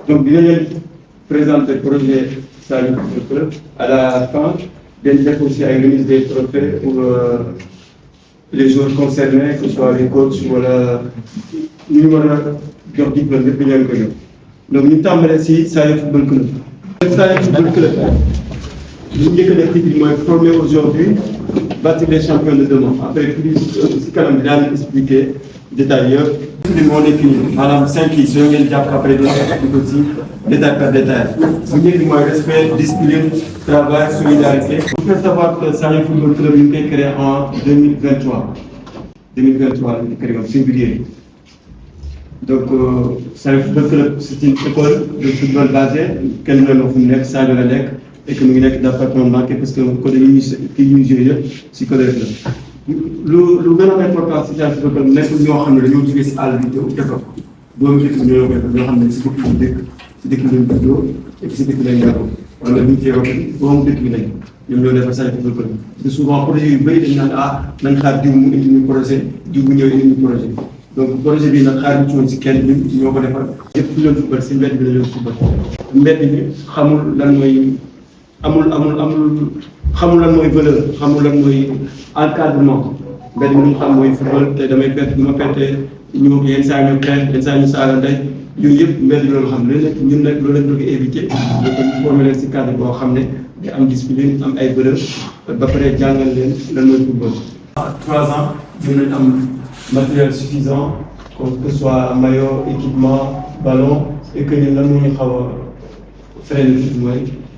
donc dinañ leen présenter projet Saly Football Club à la fin dañ def aussi ay remise des trophées pour les joueurs concernés, que ce soit les coachs wala ñu war a jox diplôme yëpp ñu leen ko jox donc ñu tàmbalee si Saly Football Club. Saly Football Club li ñu njëkk a def bi mooy former aujourd'hui bâtir les champions de demain après plus si kanam bi daan expliquer détail yëpp. li moo nekk nii maanaam 5 yi soo ngeen jàpp après doo expliquer aussi détail par détail bu njëkk bi mooy respect discipline travail solidarité. il faut savoir que Saly Football Club ñu ngi koy créé en 2023 la ñu créé en février donc Saly Football Club c'est une école de football basée kenn mën na fu mu nekk Sadio la nekk et que mu ngi nekk département Mbacké parce que côté yi ñu joué yëpp si côté la. lu gën a important si Saly Football Club nekkul ñoo xam ne dañoo jógee si àll bi defar ko doomu dëkk bi ñoo xam ne si dëkk bi dëkk si dëkk bi lañ juddoo et puis si dëkk bi lañ yaroo wala ñu fi wax doomu dëkk bi lañ ñoom ñoo defar Saly Football Club te souvent projet yu bëri dañ naan nañ xaar diw mu indi ñu projet diw mu ñëw indi ñu projet donc projet bi nag xaar ñu ci woon si kenn ñun ñoo ko defar yëpp fi leen football si mbedd bi la leen football mbedd bi xamul lan mooy amul xamul lan mooy valeur xamul lan mooy encadrement mbedd mi ñu xam mooy football te damay perte bu ma pertee ñu yenn saa ñu xeex yenn saa ñu saaga ndey yooyu yëpp mbedd loolu xam ne léeg ñun nag loolu lañ bëgg éviter donc ñu formé leen si cadre boo xam ne day am discipline am ay valeur ba pare jàngal leen lan mooy football. 3 ans ñu nañ am matériel suffisant que ce soit maillot équipement ballon et que ñun lan moo ñu xaw a freiné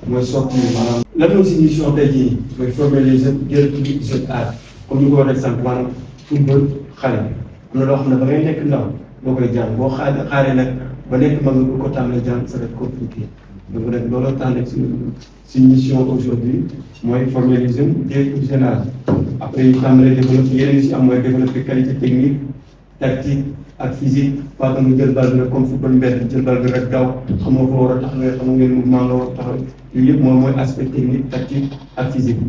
mooy sorti maanaam. lan mooy si mission tey jii mooy former les jeunes jël jeune âge comme ni ko waxee sànq maanaam football xale am na loo xam ne ba ngay nekk ndaw boo koy jàng boo xaaree nag ba nekk mag nga ko tàmbalee jàng ça va être compliqué donc nag looloo tax nag si mission aujourd'hui mooy former les jeunes jël jeune âge après ñu tàmbalee développer yeneen si am mooy développer qualité technique tactique ak physique pas que mu jël bal bi nag comme football mbedd jël bal bi rek daw xamoo ko war a taxawee xamoo ngeen mouvement nga war a taxawee yooyu yëpp moom mooy aspect technique tactique ak physique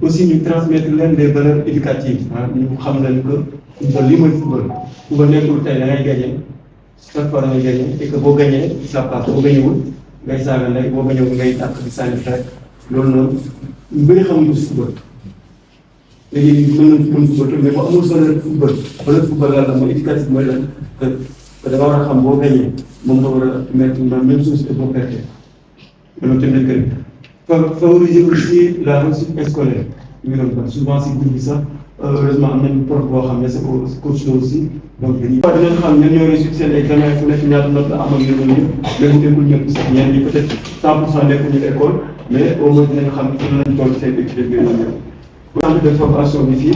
aussi ñu transmettre leen des valeurs éducatives ñu xam leen que football lii mooy football nekkul tey da ngay gagné chaque fois da ngay gagné et que boo gagné ça passe boo gagnéwul ngay saaga ndey boo gagnéwul ngay tàkk di sànni xeer loolu noonu ñu bëri xamuñu si football léegi mën football mais bu amul valeur football la mooy éducatif mooy lan que da nga war a xam boo gagné moom nga war a mettre même chose que boo perte loolu tamit que favoriser aussi la réussite scolaire ñu doon souvent si groupe bi sax heureusement am nañu prof boo xam ne c'est coach la aussi donc dañuy dinañ xam ñan ñoo réussir seen examen fu nekk ñaata note la am ak ñeneen ñëpp même nekkul ñëpp sax ñenn ñi peut-être 100% nekkuñu école mais au moins dinañ xam fan lañ toll seen étude bi centre de formation bi fii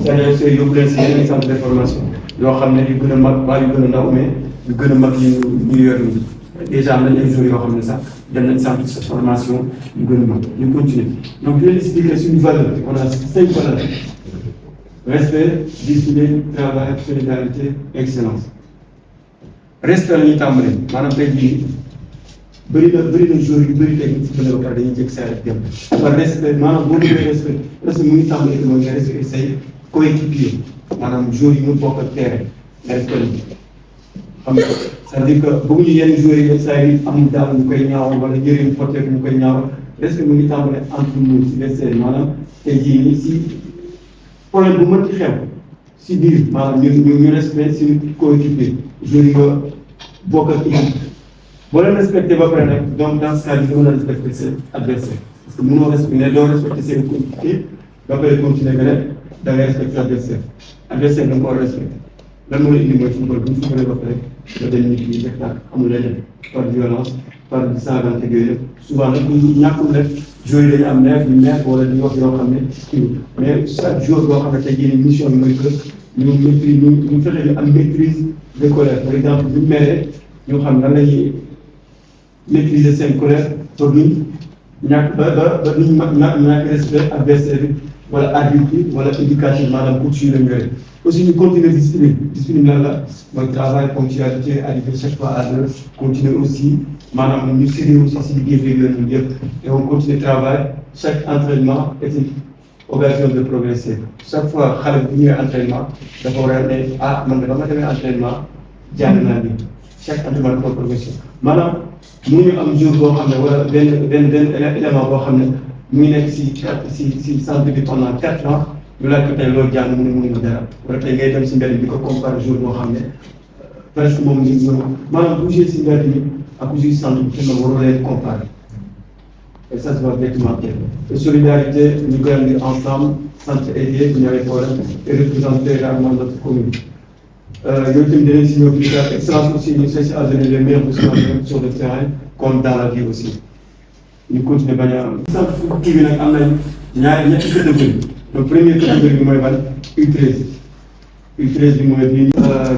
c'est-à-dire yóbbu leen si yeneen centre de formation yoo xam ne yu gën a mag pas yu gën a ndaw mais yu gën a mag yi ñu yor nii déjà am nañ ay jours yoo xam ne sax dem nañ centre de formation yu gën a mag ñu continuer donc di leen expliquer suñu valeur on a 5 valeurs respect discipline travail solidarité excellence respect la ñuy tàmbalee maanaam tey jii bëri na jours yu bëri tey si bële ba pare dañuy jëkk saa rek dem par respect maanaam boo déggee respect parce que mu ngi tàmbalee que mooy nga respecté say coéquipier maanaam jours yi mu bokk ak terrain nga respecté xam nga c'est-à-dire que bëgguñu yenn jours yi saa yi am daal ñu koy ñaawal wala njëriñ porté ñu koy ñaawal respect mu ngi tàmbalee entre nous si vestiaire maanaam tey jii nii si problème bu mën ci xew si biir maanaam ñu respecté si coéquipier jours yi nga bokk ak équipe boo leen respecté ba pare nag donc dans ce cas bi nga mën a respecté seen adversaire parce que mënoo respecté doo respecté seen coéquipier ba pare continuer nga ne da ngay respecté adversaire da nga ko war a respecté lan moo la indi mooy football bu ñu footballee ba pare nga dem nit ñi spectacle amul leneen par violence par saagante yooyu yëpp souvent nag ñàkkul rek joueurs yi dañu am neex wala di wax yoo xam ne kii mais chaque jour boo xam ne tey jii mission bi mooy que ñu fexe ñu am maîtrise de colère par exemple bu ñu meree ñu xam nan la ñuy maîtriser seen colère pour ñu ñàkk ba ñu ñàkk respect adversaire bi wala arbitre bi wala éducatif maanaam coach yi la ñu yore aussi ñu continuer discipline lan la mooy travail ponctualité arriver chaque fois à l'heure continuer aussi maanaam ñu sérieux aussi si liggéey bi yooyu yëpp et on continue travail chaque entraînement est une occasion de progresser chaque fois xale bu ñëwee entraînement dafa war a ne man de ba ma demee entraînement jàng naa ni chaque entraînement dafa am progression maanaam mënuñu am jour boo xam ne wala benn élément boo xam ne mu ngi nekk si centre bi pendant 4 ans ñu laaj ko tey loolu jàng mënu dara wala tey ngay dem si mbedd bi ko comparer jour boo xam ne presque moom ngi maanaam bouger si mbedd bi ak bouger si centre bi te waroo leen comparer et ça se voit directement et solidarité ñu koy andi ensemble s'entraider bu ñu amee problème et représenter réellement notre commune. Yooyu tamit dinañ si ñëw plus tard excellence aussi ñu cesse à donner les meilleurs possibles sur le terrain comme dans la vie aussi ñu continuer bañ a. sant kii bi nag am nañ ñetti catégorie donc première catégorie bi mooy ban U13 U13 bi mooy bii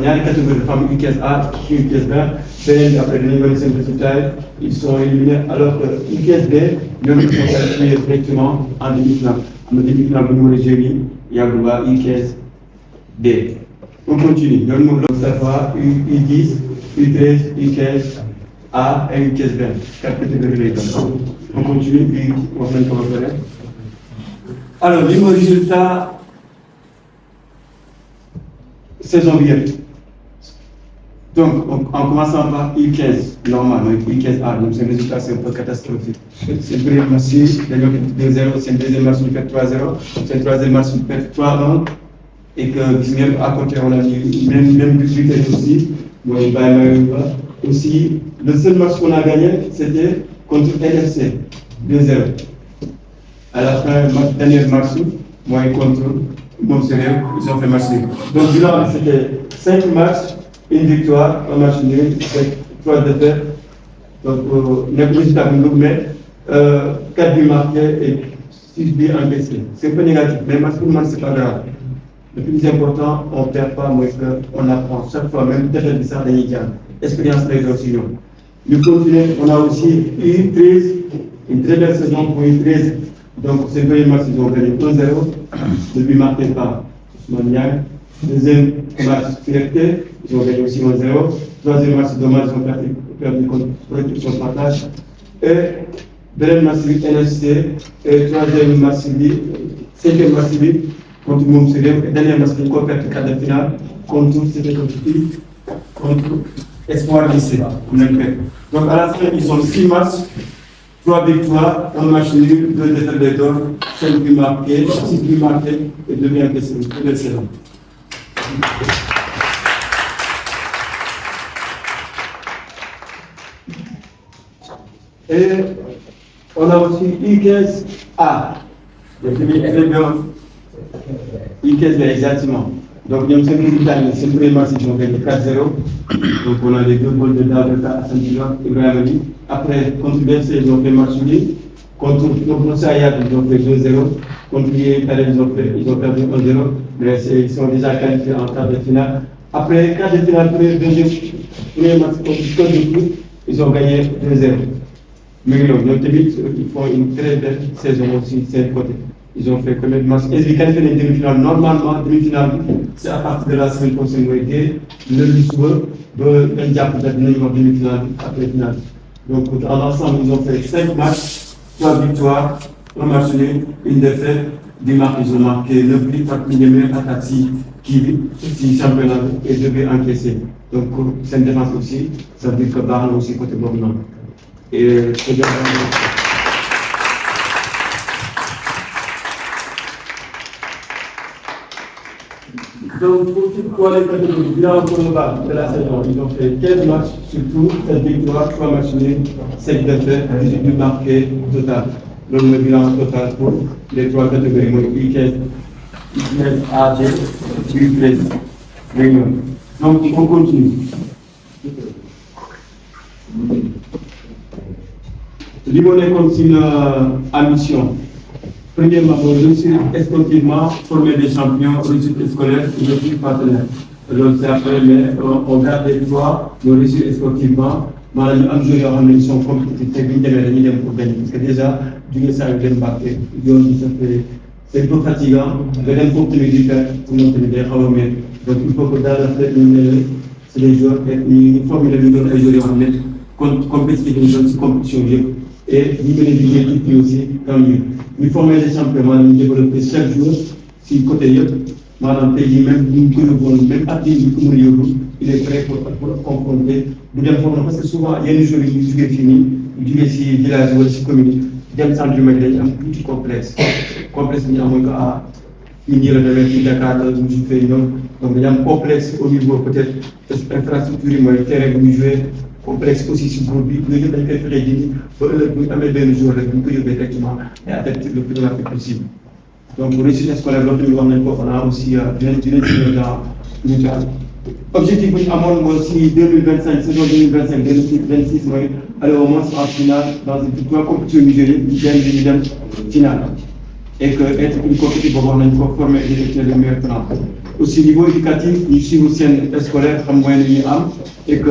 ñaari catégorie dafa am U15 A U15 B beneen bi après dinañ wane seen résultat ils sont éliminés alors que U15 B ñoom ils sont qualifiés directement en demi-finale am na demi-finale bu ñu war a jouer yàggul waa U15 B. On continue. Nous allons savoir U10, U13, U15, A et U15 B. 4 catégories. On continue, puis on va faire alors, les résultats saison bien. Donc, en commençant par U15, normal, donc U15A, donc ce résultat c'est un peu catastrophique. C'est le premier match, c'est 2-0, c'est le deuxième match, on fait 3-0, c'est le troisième match, on fait 3-1. Et que à côté on a mis même but aussi, aussi le seul match qu'on a gagné c'était contre NFC 2-0. À la fin dernier match, moi contre Montserrat, ils ont fait match nul. Donc bilan c'était 5 matchs, une victoire, un match nul, 3 défaites. Donc le résultat mais 4 buts marqués et 6 buts encaissés. C'est un peu négatif, mais match pour moi c'est pas grave. Le plus important, on ne perd pas, mais qu'on apprend chaque fois, même peut-être que ça, expérience les aussi. Nous continuons, on a aussi U13, une très belle saison pour U13. Donc, c'est le premier match, ils ont gagné 1-0, le but marqué par Ousmane Niang. Deuxième match, Fierté, ils ont gagné aussi 1-0. Troisième match, dommage, ils ont perdu contre protection de partage. Et deuxième match, NFC. Et troisième match, cinquième match, contre Montserrat, et dernier match de quart de finale contre Espoir lycée. Donc à la fin, ils ont 6 matchs, 3 victoires, 1 match nul, 2 défaites de d'or, 5 buts marqués, 6 buts marqués et 2 buts encaissés. Très belle saison. Et on a aussi U15A. U15 exactement. Donc, nous sommes c'est le premier match, ils ont gagné 4-0. Donc, on a les 2 goals de Daouda à Saint-Jean, Ibrahim Ali. Après, contre BFC, ils ont fait match nul. Contre Sayad, ils ont fait 2-0. Contre Italie, ils ont perdu 1-0. Mais ils sont déjà qualifiés en quart de finale. Après, quart de finale, premier match contre Côte de Foot, ils ont gagné 2-0. Mais ils font une très belle saison aussi, c'est un côté. Ils ont fait combien de matchs? Ils ont qualifié les demi-finales. Normalement, demi-finale, c'est à partir de la semaine prochaine. Le soir, un diable peut-être demi-finale, après finale. Donc, en ensemble, ils ont fait 5 matchs, 3 victoires, 1 match nul, 1 défaite. Dimanche, ils ont marqué 9 buts, 4 millimètres à Taxi, Kiwi, 6 championnats et 2 buts encaissés. Donc, c'est une défense aussi. Ça veut dire que Baran aussi côté Bordeaux. Et c'est bien. Donc, pour les catégories, bilan global de la saison, ils ont fait 15 matchs sur tout, 7 victoires, 3 matchs nuls, 5 défaites, 18 buts marqués total. Donc, le bilan total pour les 3 catégories, U15, A, D, U13, Réunion. Donc, on continue. L'Imoné comme une ambition. Premièrement, réussir sportivement, former des champions, réussite scolaire, réussite partenaire. Donc, c'est après, mais on garde les victoires, nous réussir sportivement. Maanaam am joueurs yoo xam ne ils sont compétitifs te bu ñu demee dañuy dem pour gagner parce que déjà jóge saa yu dem Mbacké yoon bi c'est un peu fatigant nga dem foofu tamit di faire pour ñoom tamit day xaw a métti donc il faut que dans la tête ñu ne c'est des joueurs ñu formuler ñu doon ay joueurs yoo xam ne compétitif ñu doon si compétition yëpp et ñu mën a liggéey ci aussi comme ñu former les champions maanaam ñu développer chaque jour si côté yëpp maanaam tey jii même bu ñu gën a bon même at yii ñu ko mën a yóbbu il est prêt pour confronter bu dem foofu parce que souvent yenn jours yi ñu jugee fii nii ñu jugee si village wala si commune dem centre humain dañu am tuuti complexe bi ñu amoon ko fii nii la demee fii Dakar la ñu fay ñëw donc dañu am complexe au niveau peut-être infrastructure yi mooy terrain bu ñu joué complexe aussi si groupe bi yooyu yëpp dañ koy fexe dindi ba ëllëg bu ñu amee benn jour rek bu ñu ko yóbbee directement et adapté le plus rapide possible. Donc réussite scolaire loolu tamit wax nañ ko on a aussi dinañ ci dans ñu taal objectif bu ñu amoon mooy si 2025 saison 2025 2026 mooy aller au moins en finale dans une trois compétitions nigériennes ñu dem finale et que être une compétition boobu wax nañ ko former et les meilleurs talents aussi niveau éducatif ñu suivre seen scolaire xam mooy la ñuy am et que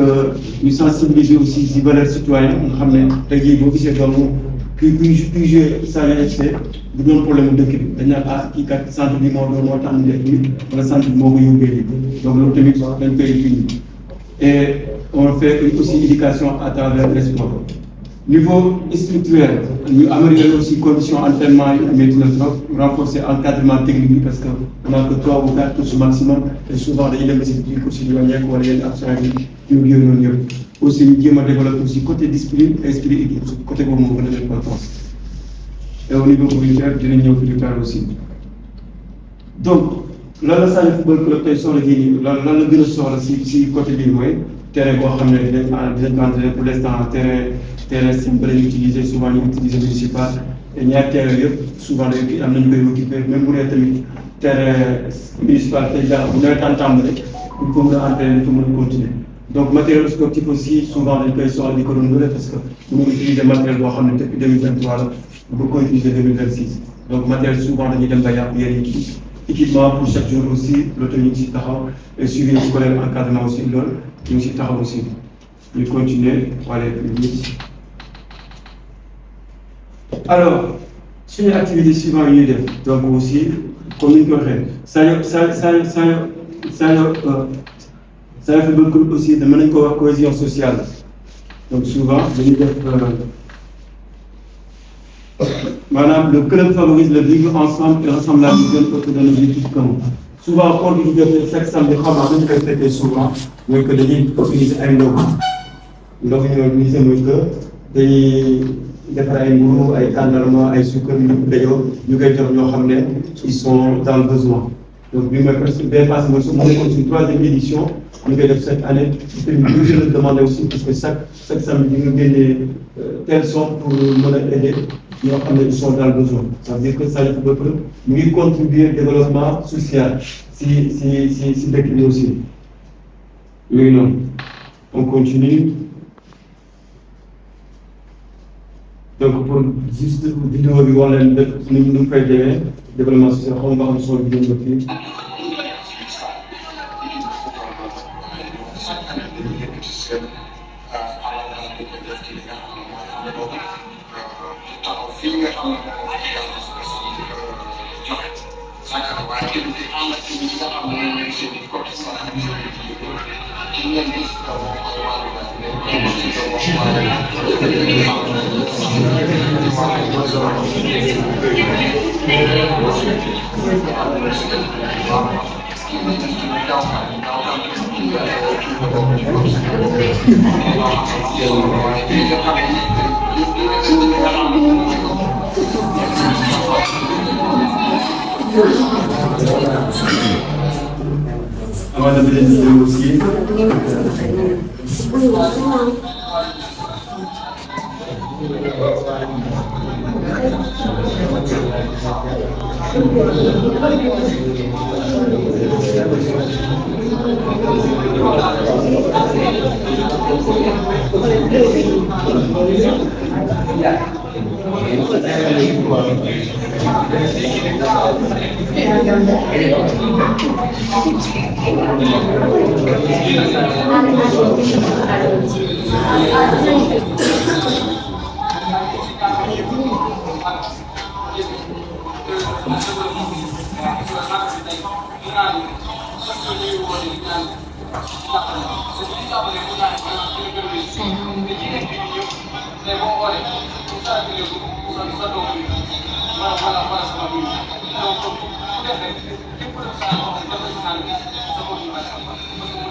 ñu sensibiliser aussi si valeurs citoyennes nga xam ne tey jii boo gisee doomu kuy joué Saly FC du doon problème mu dëkk bi dañ naan kii kat centre bi moo tax ñu def nii wala centre bi moo ko yóbbee lii donc loolu tamit dañ koy fini et on fait aussi éducation à travers le sport. Niveau structurel ñu améliorer aussi conditions entraînement yi métti na trop renforcer encadrement technique bi parce que on a que 3 ou 4 courses maximum et souvent dañuy dem si biir course yi wàññeeku wala yenn absents yi ñu génnoon yëpp aussi ñu jéem a développer aussi côté discipline et esprit équipe côté boobu moo gën a importance et au niveau communautaire dinañ ñëw plus tard aussi donc lan la Saly Football Club tey soxla jii nii lan la gën a soxla si côté bii mooy terrain boo xam ne dinañ ko entraîner pour l'instant terrain simple la ñu utiliser souvent ñu utiliser municipal et ñaari terrain yëpp souvent dañuy am nañu koy occuper même bu dee tamit terrain municipal tey jii bu nawetaan tàmbali il faut mën a entraîner il faut mën a continuer donc matériel sportif aussi souvent dañ koy soxla di ko renouveler parce que mënuñ utiliser matériel boo xam ne depuis 2023 la bu ko utiliser 2026 donc matériel souvent dañuy dem ba yàqu yenn équipement pour chaque jour aussi loolu ñu ngi si taxaw et suivi scolaire encadrement aussi loolu ñu ngi si taxaw aussi ñu continuer wala alors suñu activité suivante yi ñuy def donc aussi comme ni ñu ko waxee Saly Football Club aussi mën nañu ko wax cohésion sociale donc souvent dañuy def maanaam le club favorise le vivre ensemble et l'ensemble des jeunes autour d'un objectif commun souvent kon du jotee chaque samedi xam naa dañu koy traité souvent mooy que dañuy organiser ay ndogu ñu organiser mooy que dañuy defar ay mburu ay tàndarma ay suukar ñu dajoo ñu koy jox ñoo xam ne ils sont dans le besoin donc bi mooy presque bien passé mooy su ma nekkoon suñu troisième édition ñu koy def chaque année te ñu toujours demandé aussi parce que chaque samedi ñu génnee telle somme pour mën a aider ñoo xam ne ils sont dans le besoin ça veut dire que Saly Football Club mu ngi contribuer développement social si dëkk bi aussi yooyu noonu on continue donc pour juste vidéo bi wax leen dëkk nu mu fay demee développement social xam nga xam soo vidéo nga fii avant de venir de aussi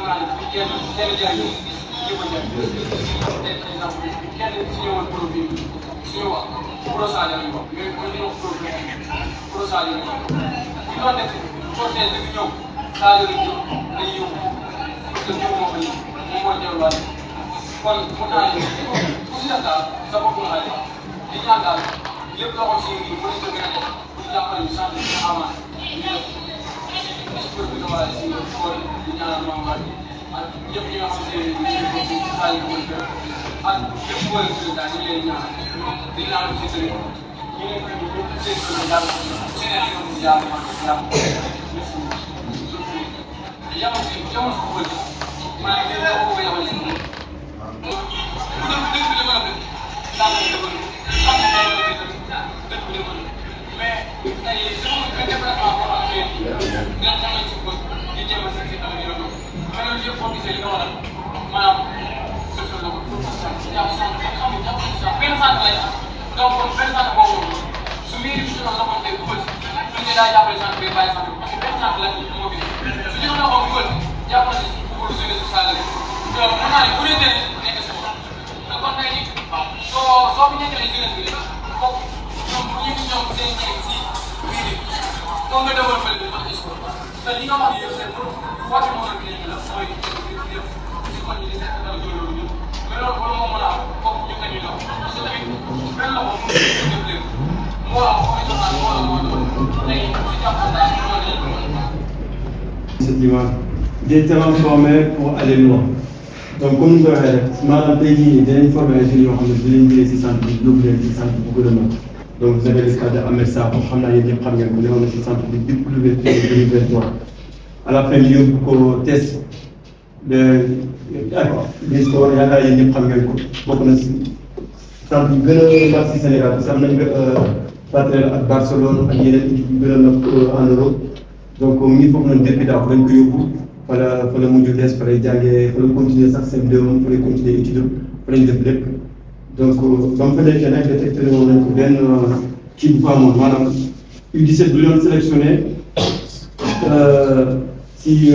naa ne kenn jariñu ñëpp a jariñ exemple kenn si ñëwoon produit bi su ñu wax brossage lañu wax mais bu ñu wax produit brossage lañu wax bu doon def protéine bi ñëw saa yu ñëw day yóbbu parce que ñëw moo ko ñëw moom moo jëlwaat kon mu naa ne ku si def daal sa bopp nga xale di ñaan daal lépp loo xam si nii mën nañu ko gën a def pour jàppale ñu sant ñu avancé ñu def si produit de wala si tool di ñaanal membre ak ñëpp ñi nga xam ne ñu ngi ko si saa yu ko def ak lépp boole président ñu leen ñaan di ñaan si tëri ñu leen ko ñu seen ko daal seen ay yoon jàpp jàpp merci yamal si bëgg maa ngi leen ko yamal si bu dem dëkk bi développé saa ko développé xam ne day dëkk bi développé mais tey dafa déplacement boo xam ne dina xam nañ si bëgg di jéem a seet si tamit yoon mais loolu yëpp boo gisee li nga war a maanaam social la ko pour jàpp sant xam ne jàpp sant benn sant lay am donc benn sant boobu su mairie bi ci doon loxoom tey dugal si lu ñu daa jàppale sant bi bàyyi sant parce que benn sant la moo fi su ñu doon loxoom dugal si jàppale si pour jeunesse sociale donc mën naa ne bu dee nekk si bopp te kon tey jii soo fi nekkalee jeunesse bi foog ñoom ñu ngi ñoom seen njëriñ si biir yi foog nga développé leen wax ci sport te li nga wax ni yëpp c'est pour wàcc moo la fi la mooy yëpp si kon ñu di seet dara jël loolu ñëpp mais loolu pour moo mën a am foog ñu tamit loxo parce que tamit benn loxo mu def leen moo la ko xamante ne moo la moo doon tey si jàppal daal loolu cette image des talents formés pour aller loin. Donc comme nous l'avons dit, maanaam tey jii nii dinañ former ay jeunes yoo xam ne dinañ jëlee si centre bi yóbbu leen si centre bu gën a mag. Donc vous avez le cas de Ahmed Sakho xam naa yéen ñëpp xam ngeen ko ne woon na si centre bi depuis l'ouverture 2023. À la fin ñu yóbbu ko test de d'accord gis ko yaakaar yéen ñëpp xam ngeen ko bokk na si centre yu gën a mag si Sénégal parce que am nañ partenaire ak Barcelone ak yeneen équipe yu gën a mag en Europe. donc mu ngi foofu noonu depuis daaw dañ ko yóbbu fa la mujj des fa lay jàngee fa la continuer sax seen déwén fa lay continuer étude fa lañ def lépp donc ba mu fa nekkee nag détecté woon nañ ko benn kii bu fa amoon maanaam U17 bu leen sélectionné si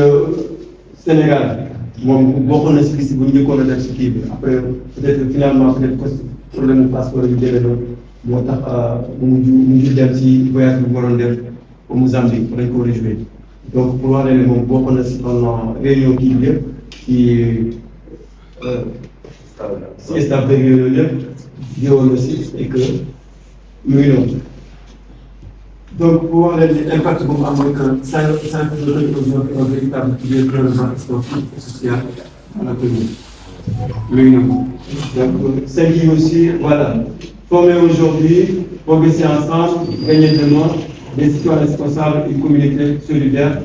Sénégal moom bokkoon na si liste bu ñu njëkkoon a def si kii bi après peut-être finalement peut-être problème mu passeport yu demee noonu moo tax mu mujj dem si voyage bi mu waroon def au Mozambique fa lañ ko war a joué donc pour wax ne moom bokk na si pendant réunion kii bi yëpp si staff beeg yooyu yëpp jëwoon aussi et que mu ngi noonu donc pour wax leen ni impact boobu am mooy que ça peut représenter un véritable développement sportif et social à la commune mu ngi noonu donc cinq yi aussi voilà formés aujourd'hui progresser ensemble gagner demain des citoyens responsables, une communauté solidaire,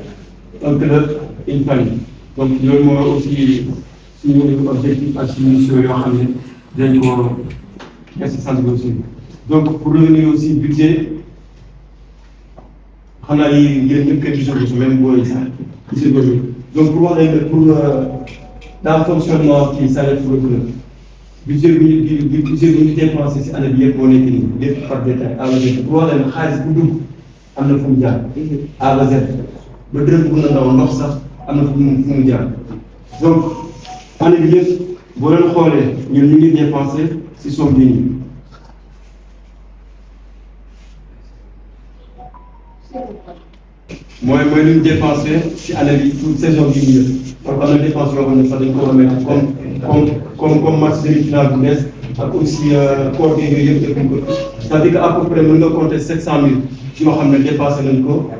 un club, une famille. Donc, nous avons aussi suñu objectif ak suñu mission yoo xam ne dañ ko centre aussi. Donc, pour revenir aussi budget, xam naa ni yéen ñëpp kenn gisul ko même booy sax gisul ko donc pour wax leen pour dans le fonctionnement kii salaire pour le club budget bi ñu dépensé si année bi yëpp moo nekk nii lépp par détail à la pour wax leen xaalis bu dugg am na fu mu jaar A ba Z ba dërëm bu ndaw ndox sax am na fu mu jaar donc année bi yëpp boo leen xoolee ñun ñu ngi dépensé si somme bi nii mooy lu ñu dépensé si année bi toute saison bi nii yëpp donc am na dépense yoo xam ne sax dañ ko remettre comme match demi-finale bu bees ak aussi koor gi yooyu yëpp defuñ ko c'est-à-dire que à peu près mën nga compter 700 000 yoo xam ne dépassé nañ ko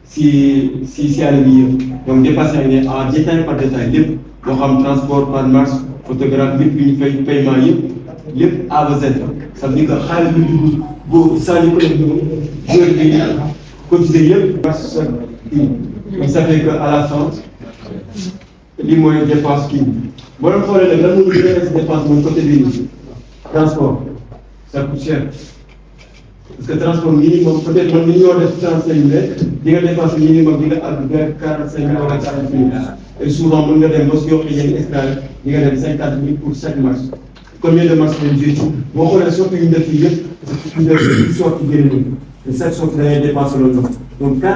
si année bi yëpp donc dépassé nañ ne en détail par détail lépp moo xam transport par marche photographe lépp yu ñu fay paiement yëpp lépp A ba Z ça veut dire que xaalis bi dugg boo saa ñu ko def heure bi cotisé yëpp ça fait que à la fin lii mooy dépense kii boo leen xoolee nag lan moo ñu gën a si dépense mooy côté bi transport ça coûte cher parce que transport minimum peut-être man ni ñoo def 35 000 di nga dépenser minimum di nga àgg vers 45 000 wala 40 000 et souvent mën nga dem ba su yokkee yenn extra di nga dem 50 000 pour chaque match combien de matchs lañ joué boo xoolee sorties yu ñu def fii yëpp ñu def sorties génn et chaque sortie da ngay dépenser loolu donc 44%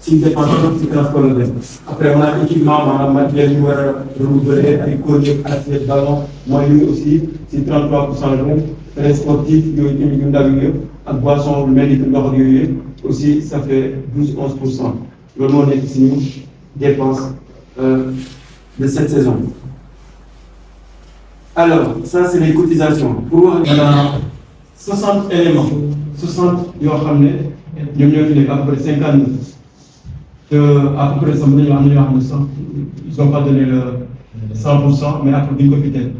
si dépense ci transport la dem après on a équipement maanaam matériel yu war a renouveler ay collier assiette ballon mooy yooyu aussi si 33% la dem frais sportif yooyu tamit yu ndaw yooyu ak boisson lu mel ni ndox ak yooyu aussi ça fait 12-11%. loolu moo nekk si ñu dépense de cette saison. Alors ça c'est les cotisations pour wax on a 60 éléments 60 yoo xam ne ñoom ñoo fi nekk à peu près 59 te à peu près sax mën nañu am na ñoo xam ne sax ils ont pas donné le 100% mais après duñ ko fi teg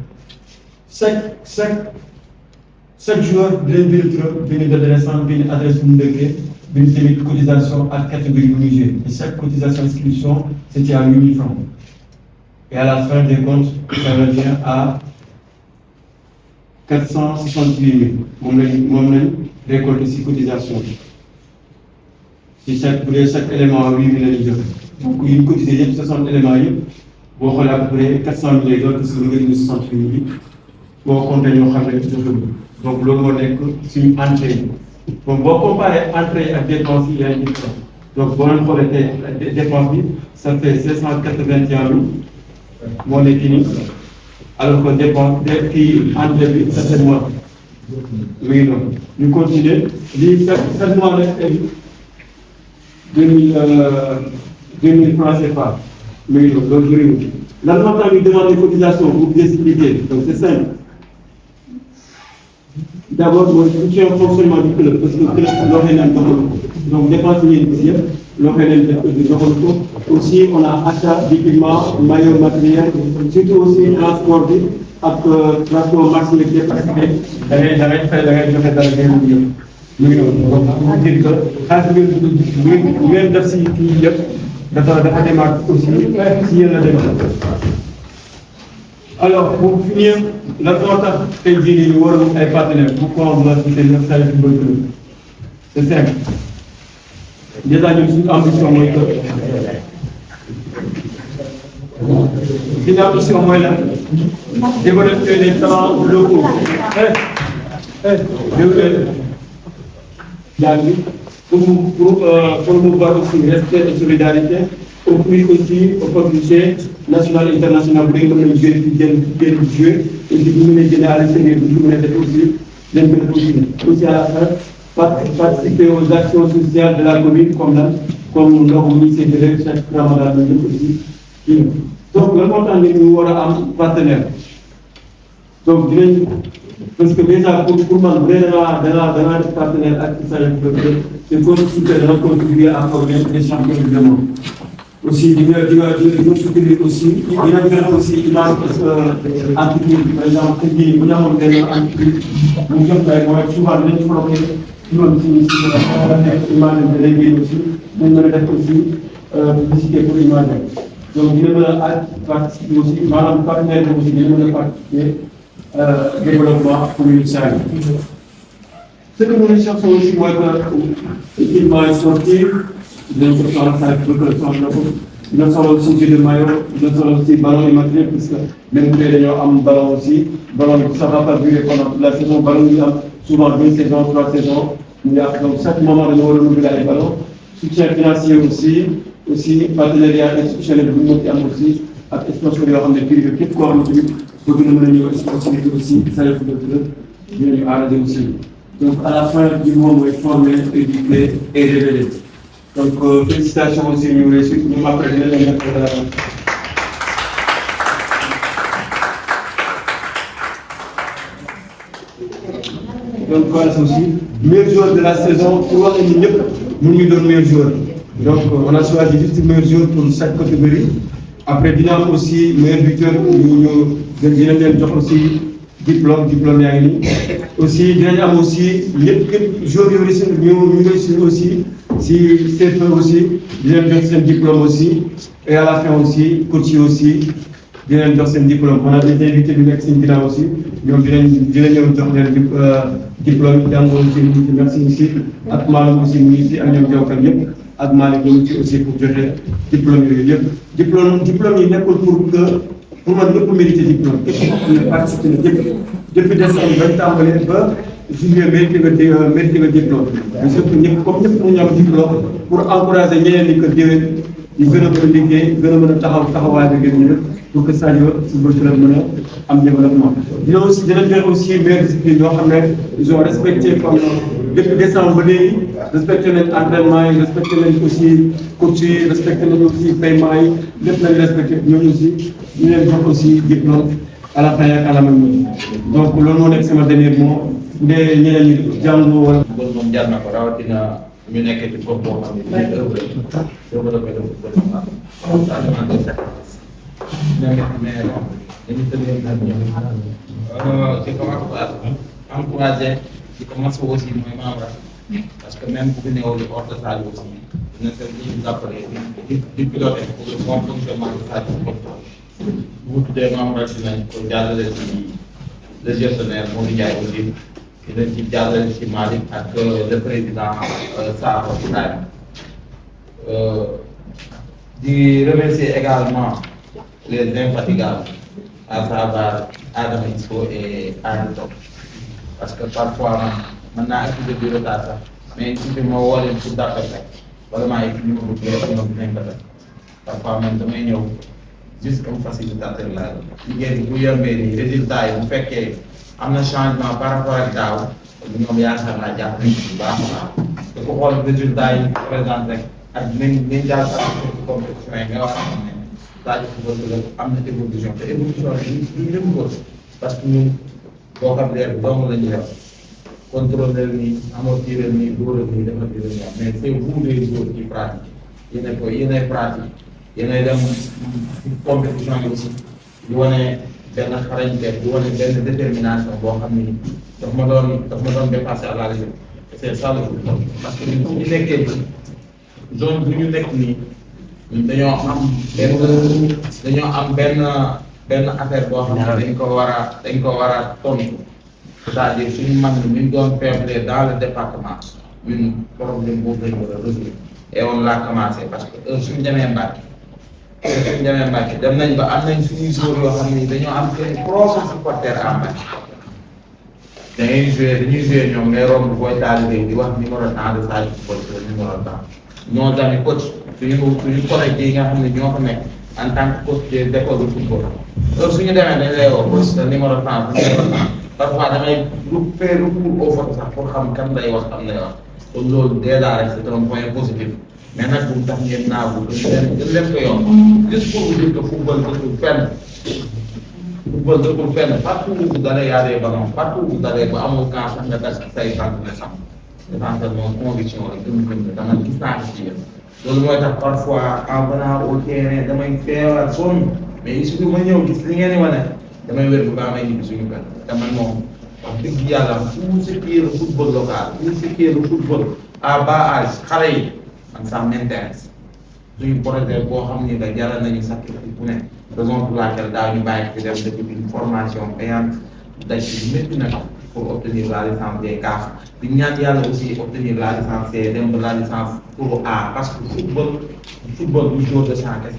chaque joueur dinañ bind turam bind date de naissance bind adresse bu mu dëkkee bind tamit cotisation ak catégorie bu muy joué et chaque cotisation inscription c'était à 8 000 francs et à la fin des comptes ça revient à 468 000 moom lañ récolté si cotisation si chaque élément 8 000 la ñuy joxe donc yi ñu cotisé yëpp 60 éléments yëpp boo xoolee à peu près 400 000 lay doon parce que lu nga indi 68 000 boo compté ñoo xam ne joxe donc loolu moo nekk suñu entrée yi donc boo comparé entrée ak dépense yi y a une différence donc boo leen xoolee tey dépense bi ça fait 581 000 moo nekk nii alors que dépense kii entrée bi 7 mois mi ngi noonu ñu continuer lii 7 mois nag tey 2000 francs CFA mi ngi noonu loolu bëriwul lan moo tax ñu demandé cotisation pour vous expliquer donc c'est simple d'abord mooy soutien au fonctionnement du club parce que club loo xëy naan doxalu ko donc dépense yi ngeen gis yëpp loo xëy naan doxalu ko aussi on a achat d'équipement maillot matériel surtout aussi transport bi ak transport marchandise parce que da ngay fay da ngay joxe dara ngeen mu yëpp mu ngi noonu donc pour dire que xaalis bi ngeen def si kii yëpp dafa demaat aussi si yéen la dem. Alors pour finir la moo tax tey jii nii ñu war a ay partenaires pourquoi on doit citer le Saly Football Club c'est simple déjà ñun suñu ambition mooy que suñu ambition mooy la développer les talents locaux pour promouvoir aussi respect et solidarité offrir aussi opportunité nationale et internationale bu dee mën nañu jouer fi génn jouer et puis bu ñu mënee génne à l'extérieur bu ñu mën a def aussi dañ ko def aussi à la fin participer aux actions sociales de la commune comme ndox mi séddale chaque ramadan bi ñëpp aussi donc lan moo tax ñu war a am partenaire donc dinañ parce que déjà pour man bu dee dangaa def partenaire ak Saly Football Club c'est constitué dana contribuer à former des champions du monde aussi di nga soutenir aussi dina gën aussi image entreprise par exemple te bii bu ñu amoon benn entreprise mu jëm ay mooy souvent dinañ bloqué loolu si nekk image bi lay génn aussi dañ mën a def aussi publicité pour image donc dina mën a participer aussi maanaam partenaire bi aussi dina mën a participer développement commune Saly. Ce que nous recherchons aussi mooy que équipement sportif dinañ ko soxla Saly Football Club soxla ko dina soxla aussi jeu de maillot dina soxla aussi ballon et matériel parce que même bu dee dañoo am ballon aussi ballon bi ça va pas durer pendant toute la saison ballon yi am souvent 2 saisons 3 saisons ñu yàq donc chaque moment dañoo war a renouveler ay ballon soutien financier aussi partenariat institutionnel bu ñu mën ci am aussi ak sponsor yoo xam ne privé képp koo xam ne tamit bëgg na mën a ñëw sponsor aussi Saly Football Club dinañu arranger aussi donc à la fin du mois mooy former éduquer et révéler. Donc, félicitations aussi, nous après donc, voilà, c'est aussi meilleur joueur de la saison, pour voir les minutes, nous lui donnons meilleur joueur. Donc, on a choisi juste le meilleur joueur pour chaque catégorie. Après, Dinam aussi, meilleur buteur, nous donnons aussi diplôme yaa ngi nii aussi dinañ am aussi lépp képp joueurs yu réussir aussi si CFA aussi dinañ jox seen diplôme aussi et à la fin aussi coach yi aussi dinañ jox seen diplôme on a des invités yu nekk seen ginnaaw aussi ñoom dinañ ñëw jox leen diplôme yi jàngoo aussi merci aussi ak Malang aussi mu ngi fi ak ñoom jawkat yëpp ak Malick ñu ngi aussi pour joxe diplôme yooyu yëpp diplôme yi nekkul pour man ñëpp mérité diplôme képp koo xam ne participé na depuis décembre bañ tàmbalee ba juillet mérité nga diplôme mais surtout ñëpp comme ñëpp mu ñam diplôme pour encourager ñeneen ñi ko déwén ñu gën a mën a liggéey gën a mën a taxawaay bi gën ñu def pour que Sadio football club mën a am développement. dina joxe aussi meilleure discipline yoo xam ne ils ont respecté comme depuis décembre ba léegi respecté nañ entraînement yi respecté nañ aussi coach yi respecté nañ aussi paiement yi lépp lañ respecté ñooñu aussi ñu leen jox aussi diplôme à la fin ak à la même donc loolu moo nekk sama dernier mot bu dee ñeneen ñi jàng wala. loolu moom jar na ko rawatina ñu nekkee ci gox boo xam ne bii développé le football ci ko encouragé ci ko mas aussi mooy membre parce que même bu fi néew li hors de Sadio aussi dina ko ñu jàppale di piloté pour le bon fonctionnement de Sadio bu tuddee membre dinañ ko jàllale ci le gestionnaire Modou Ndiaye aussi dinañ ci jàllale ci Malick ak le président Sakho Ibrahima di remercier également les infatigables à savoir Adama Isco et Aliou Top parce que parfois mën naa activé du retard sax mais si ma woo leen pour d'appel rek wala maa yegg numéro bi ñoom dinañ ko def parfois man damay ñëw juste comme facilitateur la liggéey bi bu yombee nii résultat yi bu fekkee am na changement par rapport ak daaw ñoom yaakaar naa jàpp nañ bu baax a baax te ku xool résultat yi présente rek ak nañ jàll ak compétition yi nga wax ne Sadio football club am na évolution te évolution yi ñu ñëpp ko parce que ñun boo xam ne doomu la ñu def contrôleur nii amortir nii dóoral nii dafa di leen mais c'est vous les joueurs qui pratiquent yéenay pratique yéenay dem compétition yi aussi di wane benn xarañte di wane benn détermination boo xam ni daf ma doon dépassé à la limite c'est ça le football parce que ñun ñu nekkee zone bu ñu nekk nii dañoo am benn affaire boo xam ne dañ ko war a tontu c'est-à-dire suñu mag ñi ñu doon faible dans le département ñun problème boobu lañ war a résoudre et on l'a commencé parce que suñu demee Mbacke dem nañ ba am nañ suñuy joueurs yoo xam ne dañoo am seen propre supporter à Mbacke dañuy joué ñoom ngay romb booy taalibe di wax numéro temps de Sadio football numéro temps ñoo tamit coach suñu collègue yi nga xam ne ñoo ko nekk en tant que coach d'école de football suñu demee dañ lay woo coach sa numéro temps parfois damay faire recours au photo sax pour xam kan lay wax am lay wax kon loolu déjà rek c'est un point positif mais nag bu tax ngeen naagu gën leen ko yomb juste pour vous dire que football dëkkul fenn partout où vous allez y a des ballons partout où vous allez ba amul camp sax nga daj say sant ne sax essentiellement conviction la gëm-gëm dama gis naa ko ci yéen loolu mooy tax parfois en venant au terrain damay feebar sonn mais il suffit ma ñëw gis li ngeen di wane damay wér bu baax may ñibbi suñu kër te man moom wax dëgg yàlla tout ce qui est le football local tout ce qui est le football à bas âge xale yi man ça m'intéresse suñu projet boo xam ni da jaral nañu sacrifice bu ne raison pour laquelle daaw ñu bàyyi ci dem def une formation payante daj ci métti na pour obtenir la licence des CAF di ñaan yàlla aussi obtenir la licence C dem ba la licence pour A parce que football du jour de santé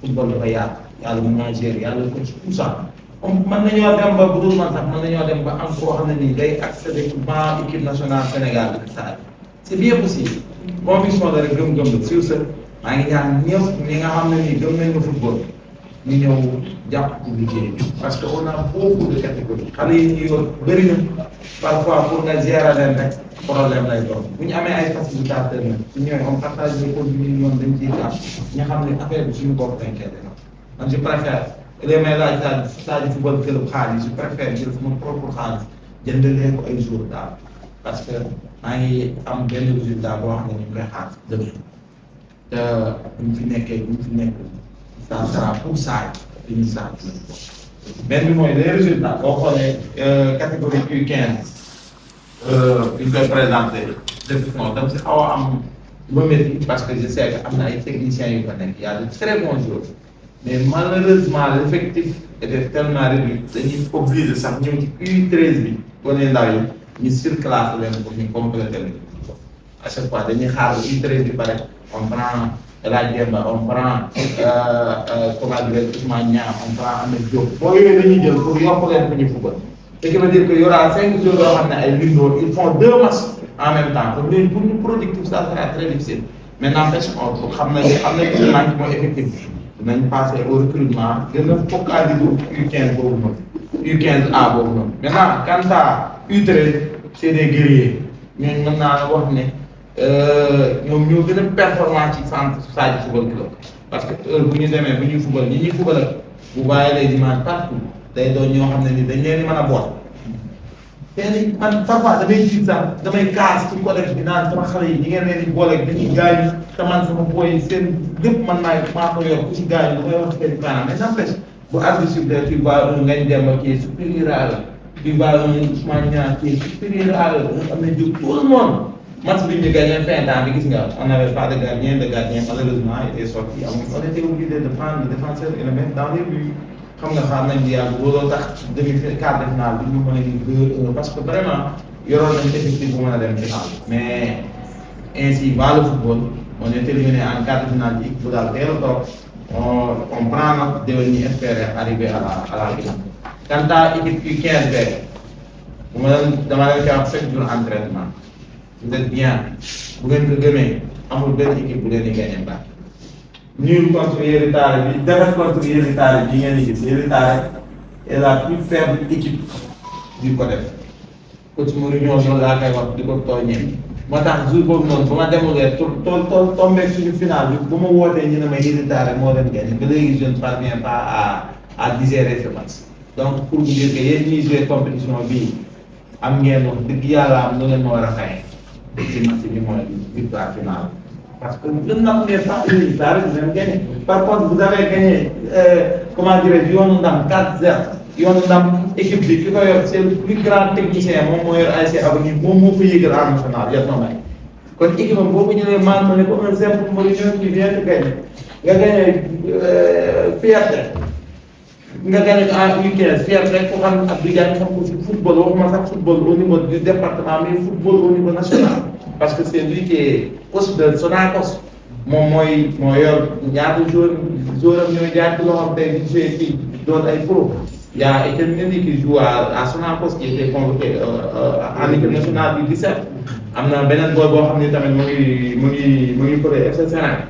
football dafa yaatu yàlla mën naa gérer yàlla ko ci tout ça mën nañoo dem ba bu dul man sax mën nañoo dem ba am koo xam ne nii day accéder ban équipe nationale Sénégal bi saa c'est bien possible conviction la rek gëm-gëm la sur ce maa ngi ñaan ñëpp ñi nga xam ne nii gëm nañu football ñu ñëw jàpp ci liggéey bi parce que on a beaucoup de catégories xale yi ñu yor bëri na parfois pour nga gérer leen rek problème lay doon bu ñu amee ay facilitateurs nag su ñëwee on partage les produits ñoom dañ ciy jàpp ñu xam ne affaire bi suñu bopp dañ koy def man je préfère les may laaj Sadio football club xaalis je préfère jël sama propre xaalis jëndalee ko ay jours daal parce que maa ngi am benn résultat boo xam ne ñu ngi koy xaar dëgg te buñ fi nekkee buñ fi nekk ça sera pour Sadio dañuy Sadio benn bi mooy les résultats boo xoolee catégorie U15 ñu koy présenté dëgg moom dama si xaw a am lu métti parce que je sais que am na ay techniciens yu fa nekk y a de très bons joueurs mais malheureusement l'effectif était tellement réduit dañuy obligé sax ñëw ci U13 bi gone ndaw yi ñu surclassé leen pour ñu compléter leen à chaque fois dañuy xaar U13 bi pare on prend El Hadj Demba on prend comment dire Ousmane Niang on prend Ahmed Diop boo yooyu dañuy jël pour yokk leen fu ñu football ce qui veut dire que y aura 5 jours yoo xam ne ay lindoo ils font 2 matchs en même temps donc ñooñu pour ñu productif ça sera très difficile mais n'empêche on xam nañ am na ci manque mooy effectif dinañ passer au recrutement gën a focaliser U15 boobu noonu U15A boobu noonu maintenant quant à U13 c'est des guerriers ñooñu mën naa la wax ne ñoom ñoo gën a performant ci centre Sadio Football Club parce que heure bu ñu demee bu ñuy football ñi ñuy football ak bu bàyyi les dimanches partout day doon ñoo xam ne ni dañ leen di mën a boot te ni man parfois damay jiit sax damay kaas ci collège bi naan sama xale yi ñi ngeen leen di boole dañuy gaañu te man sama boy seen lépp man maa ko yor ku ci gaañu da koy wax seen parents mais n'empêche bu arbitre bi tu vois un Ngagne Demba qui est supérieur à eux tu vois un Ousmane Niang qui est supérieur à eux am na jóg tout le monde match bi ñu gagné fin temps bi gis nga on n'avait pas de gardien malheureusement était sorti on était obligé de prendre le défenseur et le mettre dans les buts xam nga xaar nañ di yàgg looloo tax quart de finale bi ñu mën a ni 2-1 parce que vraiment yoroon nañ effectif bu mën a dem finale mais ainsi va le football on est éliminé en quart de finale bi bu daal teel a toog on prend notre déwén ñu espérer arriver à la finale. Quant à équipe U15 B bu ma leen dama leen koy wax 7 jours entraînement vous êtes bien bu ngeen ko gëmee amul benn équipe bu leen di gagné mbaa. Nul contre Yéri-Tare bi défaite contre Yéri-Tare bi ngeen di gis Yéri-Tare est la plus faible équipe du CODEF coach Mourinho noonu laa koy wax di ko tooñee moo tax jour boobu noonu ba ma demulee tombé suñu final bi bu ma wootee ñu ne ma Yéri-Tare moo leen gagné ba léegi je ne parviens pas à digérer ce match donc pour vous dire que yéen ñuy jouer compétition bii am ngeen wax dëgg yàlla am lu leen ma war a fay ci match bi mooy victoire finale. Parce que vous n'avez pas Yéri-Tare, vous avez gagné. Par contre, vous avez gagné, comment dirais-je, Yonundam 4-0. Yonundam, équipe B, c'est le plus grand technicien, mon meilleur ASC Avenir, mon mot pour y aller national, il y a ton mec. Quand l'équipe a beaucoup de mal, on est comme un simple Mourinho qui vient de gagner. Il a gagné fierté. Il a gagné en U15, fierté pour un football, au niveau du département, mais football au niveau national. Parce que c'est lui qui est coach de Sonacos moom moo yor ñaata joueur am ñooy jaar ci loo xam tey di joué fii doon ay pro y a Etienne Mendy qui joue à Sonacos qui était convoqué en équipe nationale du 17 am na beneen boy boo xam ne tamit mu ngi côté FC Sénégal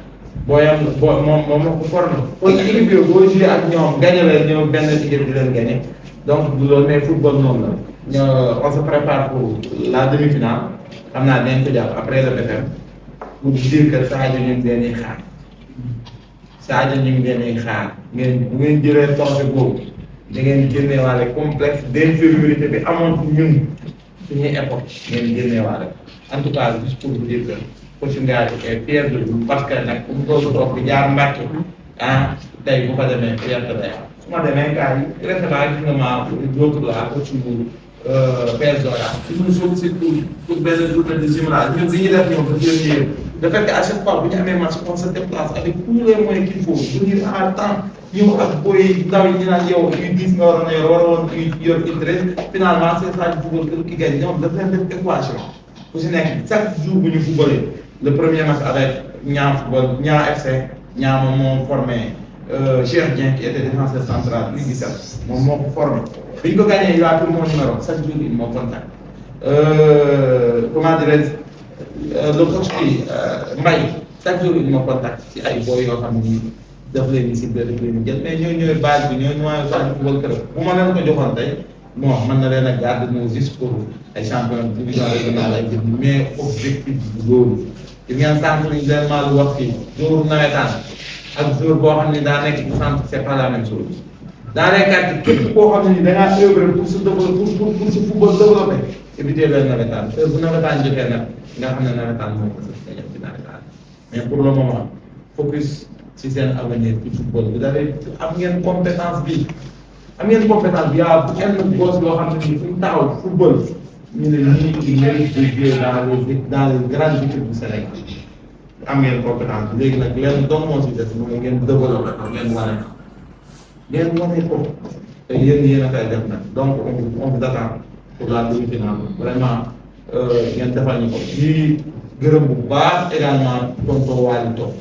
booyam moom moo ko formé kon équipe yooyu boo joué ak ñoom gagné la ñëw benn équipe di leen gagné donc du loolu mais football noonu la on se prépare pour la demi-finale xam naa dinañ ko jàpp après le BFM pour dire que Sadio ñu ngi leen di xaar Sadio ñu ngi leen di xaar ngeen bu ngeen jëlee trophée boobu da ngeen génneewaale complexe d'infériorité bi amoon ñun suñuy époque ngeen génneewaale en tout cas juste pour vous dire que coach Ngari est fier de vous parce que nag bu mu doon toog di jaar Mbàkke ah tey bu fa demee fierté day am su ma demee gars yi récemment gis nga ma l'autre là coach Père Zora suñu surtout pour benn journée de simulation ñun li ñuy def ñoom dafa yëngu de fait que à chaque fois bu ñu amee match on se déplace avec tous les moyens qu'il faut venir à temps ñëw ak booy ndaw yi ñu naan yow U10 nga waroon a yor waroon yor U13 finalement c'est Sadio Football Club qui gagne ñoom daf leen def équation ku si nekk chaque jour bu ñu footballé le premier match avec Niang Football Niang FC Niang moom moo formé Cheikh Dieng qui était défenseur central U17 moom moo ko formé. bi ñu ko gagné il a pris mon numéro chaque jour il me contacte comment dirais-je le coach bi Mbaye chaque jour il me contacte ci ay boy yoo xam ni daf leen di ciblé daf leen di jël mais ñooy base bi ñooy noyau Sadio Football Club bu ma leen ko joxoon tey bon mën na leen a garder nous juste pour ay champion division régionale ay jënd mais objectif bi loolu di ngeen sànq ni leen maa lu wax fii jour nawetaan ak jour boo xam ne daa nekk ci centre c'est pas la même chose. dans les quartiers képp koo xam ne ni da ngaa œuvre pour se développer pour se football développer éviter leen nawetaan te bu nawetaan jotee nag nga xam ne nawetaan moo ko sës nga jëm ci nawetaan mais pour le moment focus ci seen avenir ci football vous avez am ngeen compétence bi yaa bu kenn boos yoo xam ne ni fu ñu taxaw football ñu ne ñii di mérite de jouer dans les grandes équipes du Sénégal am ngeen compétence bi léegi nag leen doom moo si des mooy ngeen développer ko ngeen wane ngeen wane ko te yéen a koy def nag donc on vous attend pour la demi-finale vraiment ngeen defal ñu ko di gërëm bu baax également tonton Waly Top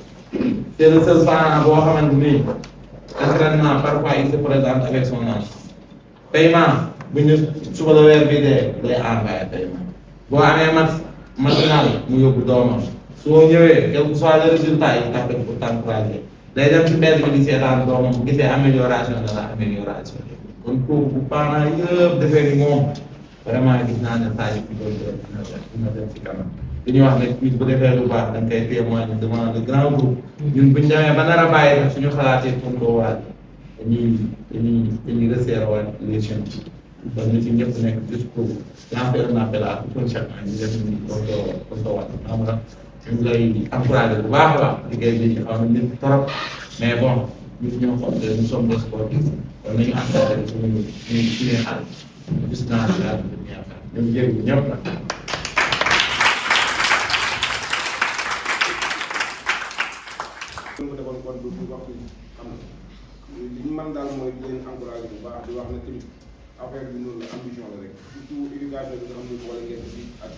c'est le seul parent boo xamante ni entraînement parfois il se présente avec son âge paiement bu ñu suba la weer bi dee day envoyé paiement boo amee matinal mu yóbbu doomam soo ñëwee quel que soit le résultat yi tàppe pour t'encourager day dem ci mbedd bi di seetaan doomam bu gisee amélioration de la amélioration kon kooku bu parents yëpp defee ni moom vraiment gis naa ne saa yu fi doon dina dem ci kanam dañuy wax ne nit bu defee lu baax da nga koy témoigner devant le grand groupe ñun buñ demee ba nar a bàyyi sax suñu xalaatee pour nga waat dañuy resserrer waat les chaînes kon nit ñi ñëpp nekk juste pour lancer un appel à tout un chacun ñu def ni tonto waat xam nga ñu ngi lay encourager bu baax a baax liggéey bi ñu xam ne nit trop mais bon ñun ñoo xam ne nous sommes des sportifs kon nañu encourager suñuy xale gis naa ne daal ñoom jërëjëf ñëpp nag. ko defoon kon du waxtu xam na li ñu mën daal mooy di leen encouragé bu baax di wax ne tamit affaire bi noonu la ambition la rek surtout éducation bi nga xam ne boole ngeen bi ak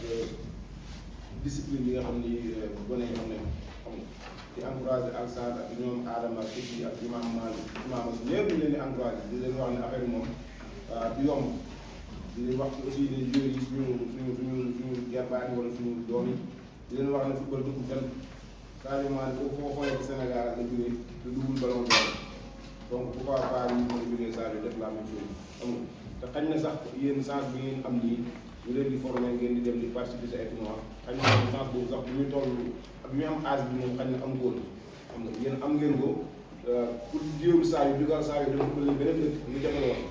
discipline bi nga xam ni gone yi xam ne xam di encouragé ak Saad ak ñoom Adama ak Kési ak imam Malick imam ñëpp ñu leen di encouragé di leen wax ne affaire bi moom du yomb di wax aussi les joueurs yi suñu gerbaani wala suñu doom yi di leen wax ne football dugg fenn Sadio Mané foo xoolee ci Sénégal la jógee te duggul ballon d'or donc pourquoi pas ñu mën a jógee Sadio def la même chose amul te xañ na sax yéen chance bi ngeen am nii ñu leen di formé ngeen di dem di participer ci ay tournois xañ na chance boobu sax bu ñu toll ak ñu am âge bi moom xañ na am góor xam nga yéen am ngeen ko pour jéem Sadio dugal Sadio dama ko leen beneen dëkk ñu jamono wax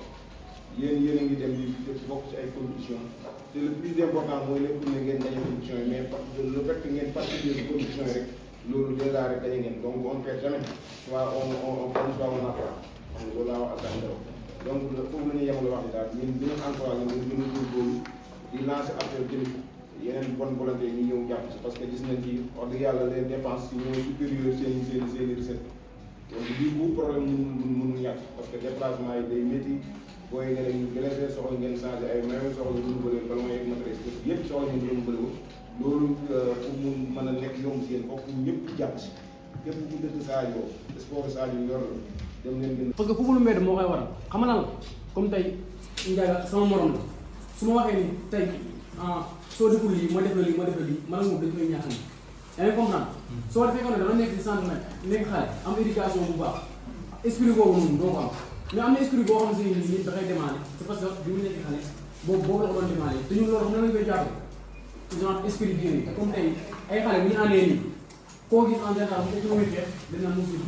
yéen a ngi dem di bokk ci ay compétition te le plus important mooy lépp ne ngeen daje compétition yi mais le fait que ngeen participer ci compétition yi rek loolu déjà rek dañu ngeen donc on fait jamais soit on soit on a pas loolu laa wax ak donc foofu la ñuy yemal wax ni daal ñun dina encouragé ñu gën a góorgóorlu di lancer appel tamit yeneen bonne volonté yi ñu ñëw jàpp si parce que gis nañ ci wax dëgg yàlla les dépenses yi ñooy supérieur seen recette donc lii bu problème mënu ñàkk parce que déplacement yi day métti booy nga ñu blessé soxla ngeen changé ay maillot soxla ñu bëri bala mooy matériel yëpp soxla ñu doon bëri loolu pour mu mën a nekk yomb si yéen foofu ñëpp jàpp si képp ku dëkk Sadio sport Sadio yor la dem leen gën parce que foofu lu mbedd moo koy waral xam nga la comme tey Ndiaga sama morom la su ma waxee ni tey soo deful lii ma def la lii ma def la lii man ak moom dañ koy ñaaxal yaa ngi comprendre soo defee ko ne dama nekk si centimètre nekk xale am éducation bu baax esprit boobu noonu doo ko am mais am na esprit boo xam si ni dafay demandé c'est parce que bi mu nekk xale boobu la ko doon demandé te ñun loolu xam na lañ koy jàppee genre esprit bi te comme tey ay xale bu ñu àndee nii koo gis en général bu ko wéccee dina musul